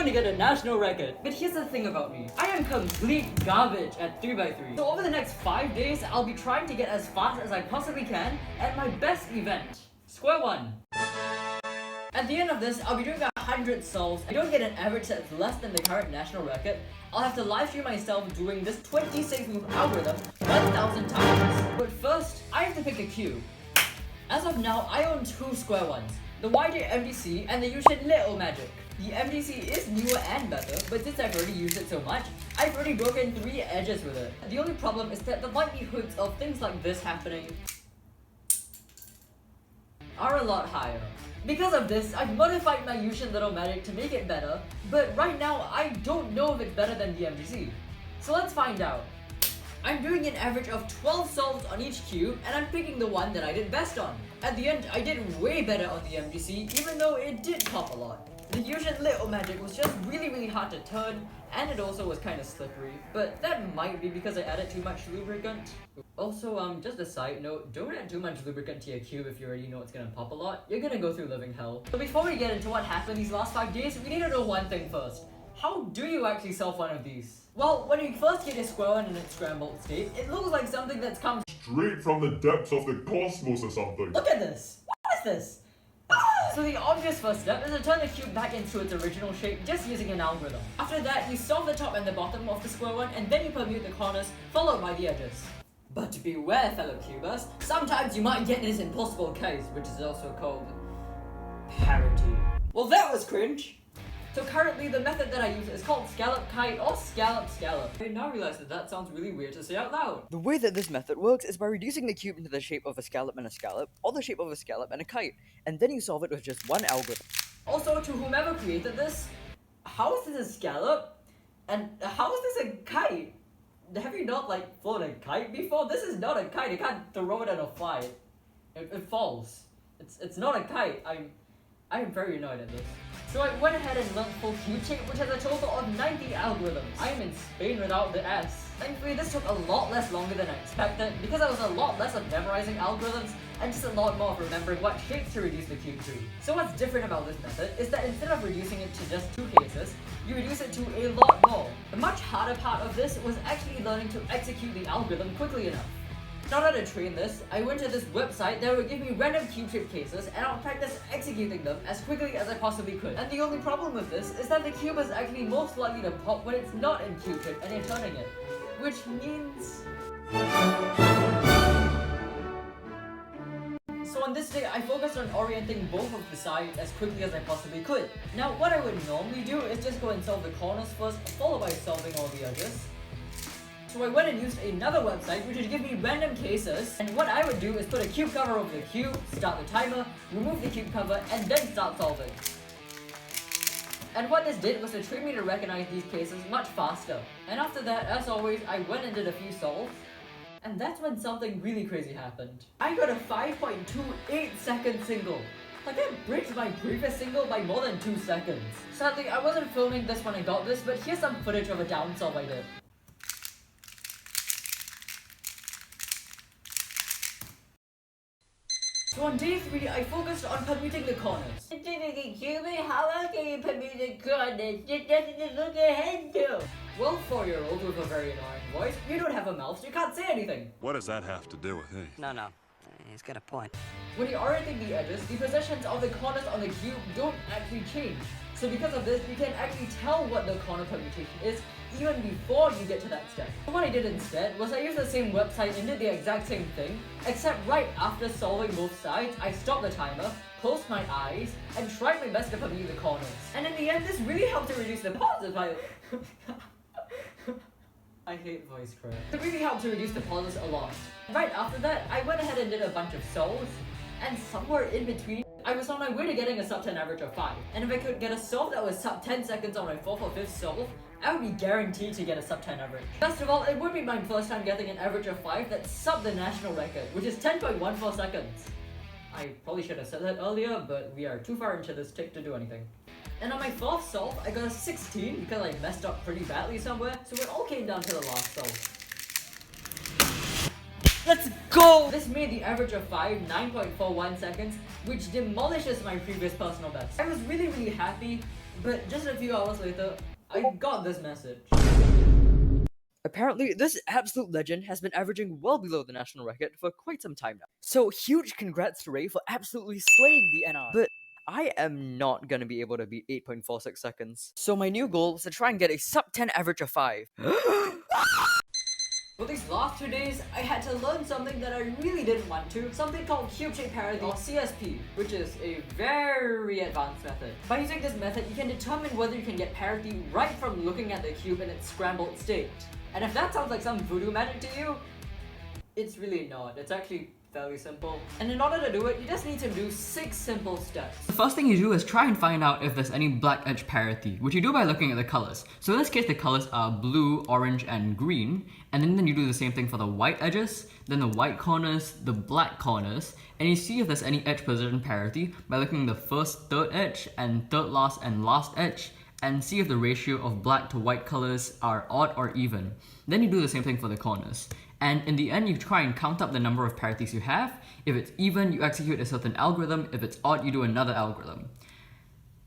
to get a national record. But here's the thing about me. I am complete garbage at 3x3. So over the next 5 days, I'll be trying to get as fast as I possibly can at my best event, Square One. At the end of this, I'll be doing 100 solves. I don't get an average that's less than the current national record. I'll have to live stream myself doing this 26-move algorithm 1,000 times. But first, I have to pick a cube. As of now, I own 2 Square Ones, the YJ MDC and the Yushin Little Magic. The MDC is newer and better, but since I've already used it so much, I've already broken 3 edges with it. The only problem is that the likelihoods of things like this happening are a lot higher. Because of this, I've modified my Yushin Little Magic to make it better, but right now I don't know if it's better than the MDC. So let's find out. I'm doing an average of 12 solves on each cube, and I'm picking the one that I did best on. At the end, I did way better on the MDC, even though it did pop a lot. The Yushin Little Magic was just really hard to turn, and it also was kind of slippery, but that might be because I added too much lubricant. Also, just a side note, don't add too much lubricant to your cube if you already know it's gonna pop a lot. You're gonna go through living hell. So before we get into what happened these last 5 days, we need to know one thing first. How do you actually solve one of these? Well, when you first get a Square One in its scrambled state, it looks like something that's come straight from the depths of the cosmos or something. Look at this! What is this? So the obvious first step is to turn the cube back into its original shape just using an algorithm. After that, you solve the top and the bottom of the Square One, and then you permute the corners, followed by the edges. But beware, fellow cubers, sometimes you might get this impossible case, which is also called parity. Well, that was cringe! So currently, the method that I use is called scallop kite or scallop. I now realize that sounds really weird to say out loud. The way that this method works is by reducing the cube into the shape of a scallop and a scallop, or the shape of a scallop and a kite, and then you solve it with just one algorithm. Also, to whomever created this, how is this a scallop? And how is this a kite? Have you not flown a kite before? This is not a kite. You can't throw it and fly. It falls. It's not a kite. I am very annoyed at this. So I went ahead and learned full cube shape, which has a total of 90 algorithms. I am in Spain without the S. Thankfully, this took a lot less longer than I expected, because I was a lot less of memorizing algorithms and just a lot more of remembering what shapes to reduce the cube to. So what's different about this method is that instead of reducing it to just 2 cases, you reduce it to a lot more. The much harder part of this was actually learning to execute the algorithm quickly enough. In order to train this, I went to this website that would give me random cube shape cases, and I'll practice executing them as quickly as I possibly could. And the only problem with this is that the cube is actually most likely to pop when it's not in cube shape and you're turning it. Which means... So on this day, I focused on orienting both of the sides as quickly as I possibly could. Now, what I would normally do is just go and solve the corners first, followed by solving all the edges. So I went and used another website which would give me random cases, and what I would do is put a cube cover over the cube, start the timer, remove the cube cover, and then start solving. And what this did was to train me to recognize these cases much faster. And after that, as always, I went and did a few solves, and that's when something really crazy happened. I got a 5.28 second single. Like, that breaks my previous single by more than 2 seconds. Sadly, I wasn't filming this when I got this, but here's some footage of a down solve I did. So on day 3, I focused on permuting the corners. How else can you permute the corners? It doesn't look ahead to. Well, 4-year-old with a very annoying voice, you don't have a mouth, so you can't say anything. What does that have to do with it? No. He's got a point. When you're orienting the edges, the positions of the corners on the cube don't actually change. So because of this, you can actually tell what the corner permutation is even before you get to that step. So what I did instead was I used the same website and did the exact same thing, except right after solving both sides, I stopped the timer, closed my eyes, and tried my best to permute the corners. And in the end, this really helped to reduce the pauses by... I hate voice crack. It really helped to reduce the pauses a lot. Right after that, I went ahead and did a bunch of solves, and somewhere in between, I was on my way to getting a sub 10 average of 5. And if I could get a solve that was sub 10 seconds on my 4th or 5th solve, I would be guaranteed to get a sub 10 average. Best of all, it would be my first time getting an average of 5 that subbed the national record, which is 10.14 seconds. I probably should have said that earlier, but we are too far into this tick to do anything. And on my 4th solve, I got a 16 because I messed up pretty badly somewhere, so it all came down to the last solve. Let's go! This made the average of 5 9.41 seconds, which demolishes my previous personal best. I was really happy But just a few hours later, I got this message. Apparently, this absolute legend has been averaging well below the national record for quite some time now. So huge congrats to Ray for absolutely slaying the NR. But I am not gonna be able to beat 8.46 seconds. So my new goal is to try and get a sub 10 average of 5. For these last 2 days, I had to learn something that I really didn't want to, something called cube shape parity or CSP, which is a very advanced method. By using this method, you can determine whether you can get parity right from looking at the cube in its scrambled state. And if that sounds like some voodoo magic to you, it's really not. It's actually fairly simple. And in order to do it, you just need to do 6 simple steps. The first thing you do is try and find out if there's any black edge parity, which you do by looking at the colors. So in this case, the colors are blue, orange, and green. And then you do the same thing for the white edges, then the white corners, the black corners, and you see if there's any edge position parity by looking at the first third edge and third last and last edge, and see if the ratio of black to white colors are odd or even. Then you do the same thing for the corners. And in the end, you try and count up the number of parities you have. If it's even, you execute a certain algorithm. If it's odd, you do another algorithm.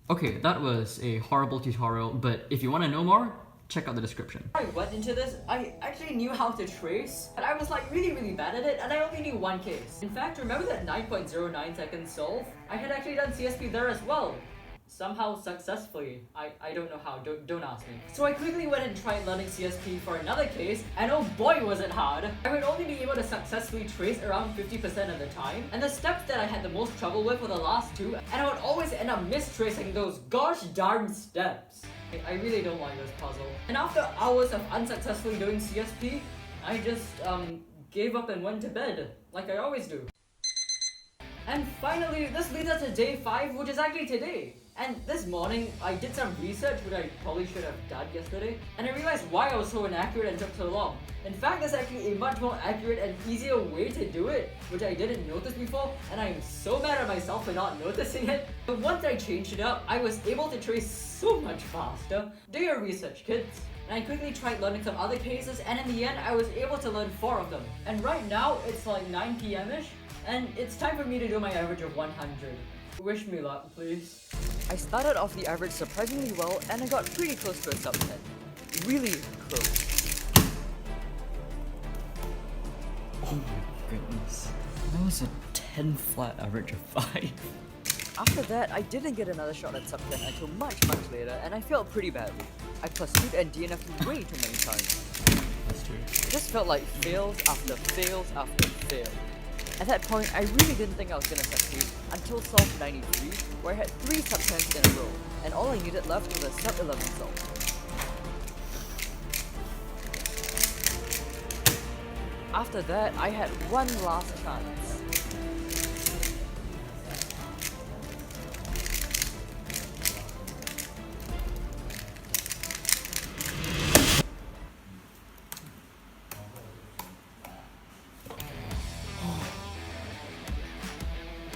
Okay, that was a horrible tutorial, but if you want to know more, check out the description. When I went into this, I actually knew how to trace, but I was like really bad at it, and I only knew one case. In fact, remember that 9.09 second solve? I had actually done CSP there as well. Somehow successfully. I don't know how, don't ask me. So I quickly went and tried learning CSP for another case, and oh boy was it hard. I would only be able to successfully trace around 50% of the time, and the steps that I had the most trouble with were the last 2, and I would always end up mistracing those gosh darn steps. I really don't like this puzzle. And after hours of unsuccessfully doing CSP, I just gave up and went to bed, like I always do. And finally, this leads us to day 5, which is actually today. And this morning, I did some research, which I probably should have done yesterday, and I realized why I was so inaccurate and took so long. In fact, there's actually a much more accurate and easier way to do it, which I didn't notice before, and I am so mad at myself for not noticing it. But once I changed it up, I was able to trace so much faster. Do your research, kids. And I quickly tried learning some other cases, and in the end, I was able to learn 4 of them. And right now, it's like 9 PM-ish, and it's time for me to do my average of 100. Wish me luck, please. I started off the average surprisingly well, and I got pretty close to a sub 10. Really close. Oh my goodness. That was a 10 flat average of 5. After that, I didn't get another shot at sub 10 until much later, and I failed pretty badly. I pursued and DNF'd way too many times. That's true. It just felt like fails after fails after fail. At that point, I really didn't think I was gonna succeed until solve 93, where I had 3 sub 10s in a row, and all I needed left was a sub 11 solve. After that, I had one last chance.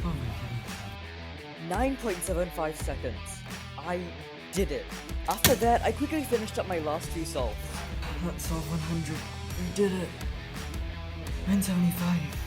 Oh my goodness. 9.75 seconds. I did it. After that, I quickly finished up my last 2 solves. Let's solve 100. We did it. 975.